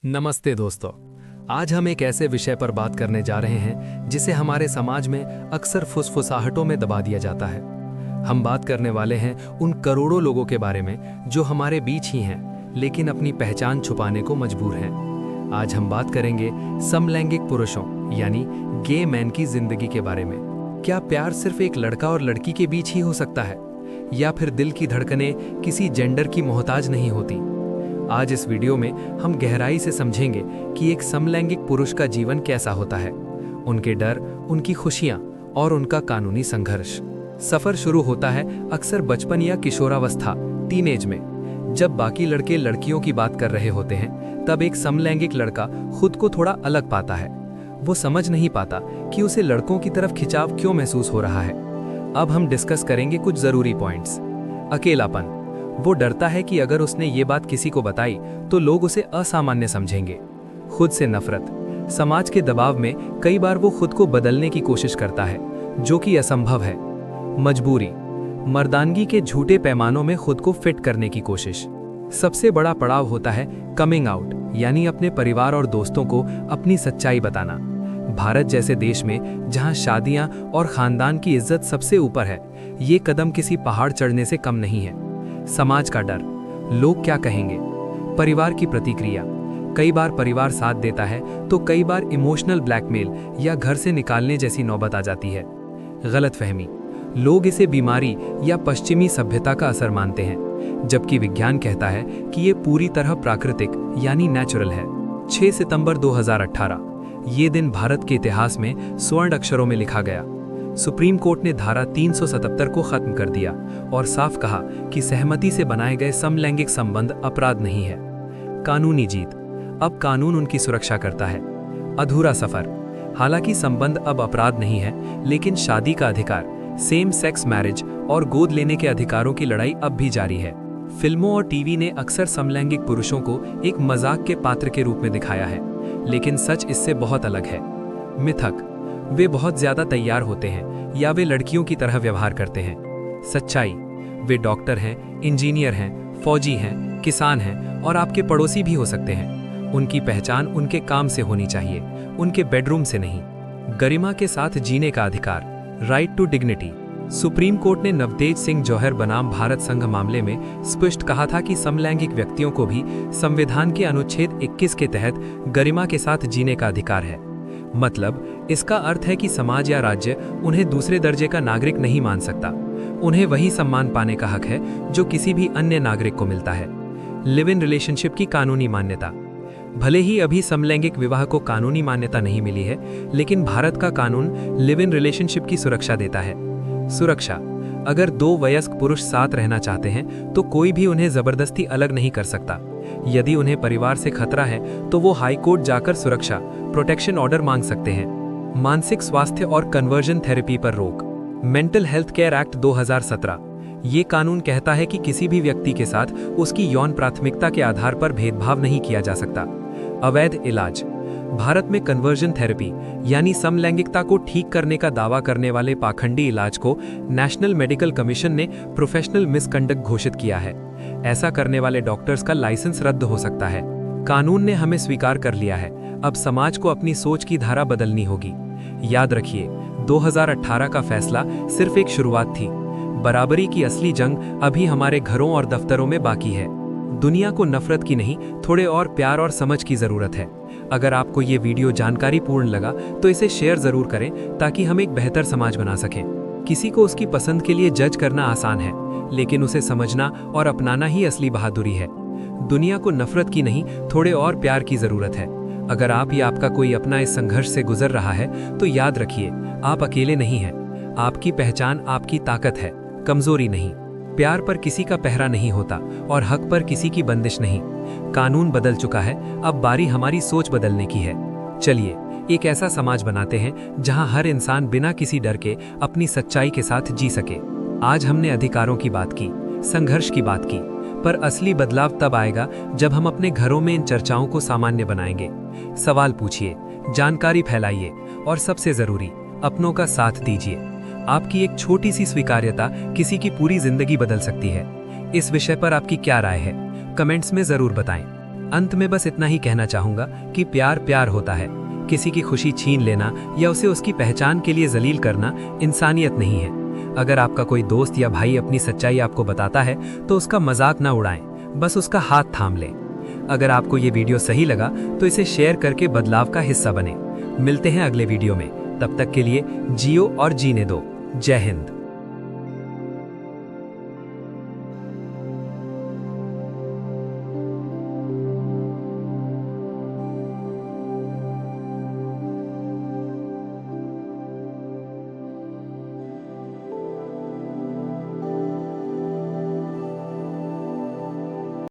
नमस्ते दोस्तों। आज हम एक ऐसे विषय पर बात करने जा रहे हैं जिसे हमारे समाज में अक्सर फुसफुसाहटों में दबा दिया जाता है। हम बात करने वाले हैं उन करोड़ों लोगों के बारे में जो हमारे बीच ही हैं लेकिन अपनी पहचान छुपाने को मजबूर हैं। आज हम बात करेंगे समलैंगिक पुरुषों यानी गे मैन की जिंदगी के बारे में। क्या प्यार सिर्फ एक लड़का और लड़की के बीच ही हो सकता है, या फिर दिल की धड़कनें किसी जेंडर की मोहताज नहीं होती? आज इस वीडियो में हम गहराई से समझेंगे कि एक समलैंगिक पुरुष का जीवन कैसा होता है, उनके डर, उनकी खुशियां और उनका कानूनी संघर्ष। सफर शुरू होता है अक्सर बचपन या किशोरावस्था, टीनेज में। जब बाकी लड़के लड़कियों की बात कर रहे होते हैं, तब एक समलैंगिक लड़का खुद को थोड़ा अलग पाता है। वो समझ नहीं पाता कि उसे लड़कों की तरफ खिंचाव क्यों महसूस हो रहा है। अब हम डिस्कस करेंगे कुछ जरूरी पॉइंट्स। अकेलापन। वो डरता है कि अगर उसने ये बात किसी को बताई तो लोग उसे असामान्य समझेंगे। खुद से नफरत। समाज के दबाव में कई बार वो खुद को बदलने की कोशिश करता है, जो कि असंभव है। मजबूरी। मर्दानगी के झूठे पैमानों में खुद को फिट करने की कोशिश। सबसे बड़ा पड़ाव होता है कमिंग आउट, यानी अपने परिवार और दोस्तों को अपनी सच्चाई बताना। भारत जैसे देश में जहां शादियां और खानदान की इज्जत सबसे ऊपर है, ये कदम किसी पहाड़ चढ़ने से कम नहीं है। समाज का डर। लोग क्या कहेंगे? परिवार की प्रतिक्रिया। कई बार परिवार साथ देता है तो कई बार इमोशनल ब्लैकमेल या घर से निकालने जैसी नौबत आ जाती है। गलतफहमी। लोग इसे बीमारी या पश्चिमी सभ्यता का असर मानते हैं, जबकि विज्ञान कहता है कि ये पूरी तरह प्राकृतिक यानी नेचुरल है। 6 सितंबर 2018 ये दिन भारत के इतिहास में स्वर्ण अक्षरों में लिखा गया। सुप्रीम कोर्ट ने धारा 377 को खत्म कर दिया और साफ कहा कि सहमति से बनाए गए समलैंगिक संबंध अपराध नहीं है। कानूनी जीत। अब कानून उनकी सुरक्षा करता है। अधूरा सफर। हालांकि संबंध अब अपराध नहीं है, लेकिन शादी का अधिकार, सेम सेक्स मैरिज और गोद लेने के अधिकारों की लड़ाई अब भी जारी है। फिल्मों और टीवी ने अक्सर समलैंगिक पुरुषों को एक मजाक के पात्र के रूप में दिखाया है, लेकिन सच इससे बहुत अलग है। मिथक। वे बहुत ज्यादा तैयार होते हैं या वे लड़कियों की तरह व्यवहार करते हैं। सच्चाई। वे डॉक्टर हैं, इंजीनियर हैं, फौजी हैं, किसान हैं और आपके पड़ोसी भी हो सकते हैं। उनकी पहचान उनके काम से होनी चाहिए, उनके बेडरूम से नहीं। गरिमा के साथ जीने का अधिकार, right to dignity. Supreme Court ने नवतेज सिंह जौहर बनाम भारत संघ मामले में स्पष्ट कहा था कि समलैंगिक व्यक्तियों को भी संविधान के अनुच्छेद 21 के तहत गरिमा के साथ जीने का अधिकार है। मतलब इसका अर्थ है कि समाज या राज्य उन्हें दूसरे दर्जे का नागरिक नहीं मान सकता। उन्हें वही सम्मान पाने का हक है जो किसी भी अन्य नागरिक को मिलता है। लिव इन रिलेशनशिप की कानूनी मान्यता। भले ही अभी समलैंगिक विवाह को कानूनी मान्यता नहीं मिली है, लेकिन भारत का कानून लिव इन रिलेशनशिप की सुरक्षा देता है। सुरक्षा। अगर दो वयस्क पुरुष साथ रहना चाहते हैं तो कोई भी उन्हें जबरदस्ती अलग नहीं कर सकता। यदि उन्हें परिवार से खतरा है तो वो हाई कोर्ट जाकर सुरक्षा, प्रोटेक्शन ऑर्डर मांग सकते हैं। मानसिक स्वास्थ्य और कन्वर्जन थेरेपी पर रोक। मेंटल हेल्थ केयर एक्ट 2017 ये कानून कहता है कि किसी भी व्यक्ति के साथ उसकी यौन प्राथमिकता के आधार पर भेदभाव नहीं किया जा सकता। अवैध इलाज। भारत में कन्वर्जन थेरेपी यानी समलैंगिकता को ठीक करने का दावा करने वाले पाखंडी इलाज को नेशनल मेडिकल कमीशन ने प्रोफेशनल मिसकंडक्ट घोषित किया है। ऐसा करने वाले डॉक्टर्स का लाइसेंस रद्द हो सकता है। कानून ने हमें स्वीकार कर लिया है, अब समाज को अपनी सोच की धारा बदलनी होगी। याद रखिए, 2018 का फैसला सिर्फ एक शुरुआत थी। बराबरी की असली जंग अभी हमारे घरों और दफ्तरों में बाकी है। दुनिया को नफरत की नहीं, थोड़े और प्यार और समझ की जरूरत है। अगर आपको ये वीडियो जानकारीपूर्ण लगा तो इसे शेयर जरूर करें ताकि हम एक बेहतर समाज बना सकें। किसी को उसकी पसंद के लिए जज करना आसान है, लेकिन उसे समझना और अपनाना ही असली बहादुरी है। दुनिया को नफरत की नहीं, थोड़े और प्यार की जरूरत है। अगर आप या आपका कोई अपना इस संघर्ष से गुजर रहा है तो याद रखिए, आप अकेले नहीं हैं। आपकी पहचान आपकी ताकत है, कमजोरी नहीं। प्यार पर किसी का पहरा नहीं होता और हक पर किसी की बंदिश नहीं। कानून बदल चुका है, अब बारी हमारी सोच बदलने की है। चलिए एक ऐसा समाज बनाते हैं जहां हर इंसान बिना किसी डर के अपनी सच्चाई के साथ जी सके। आज हमने अधिकारों की बात की, संघर्ष की बात की, पर असली बदलाव तब आएगा जब हम अपने घरों में इन चर्चाओं को सामान्य बनाएंगे। सवाल पूछिए, जानकारी फैलाइए और सबसे जरूरी, अपनों का साथ दीजिए। आपकी एक छोटी सी स्वीकार्यता किसी की पूरी जिंदगी बदल सकती है। इस विषय पर आपकी क्या राय है? कमेंट्स में जरूर बताएं। अंत में बस इतना ही कहना चाहूंगा कि प्यार प्यार होता है। किसी की खुशी छीन लेना या उसे उसकी पहचान के लिए जलील करना इंसानियत नहीं है। अगर आपका कोई दोस्त या भाई अपनी सच्चाई आपको बताता है तो उसका मजाक ना उड़ाएं, बस उसका हाथ थाम लें। अगर आपको ये वीडियो सही लगा तो इसे शेयर करके बदलाव का हिस्सा बने। मिलते हैं अगले वीडियो में, तब तक के लिए जियो और जीने दो। जय हिंद।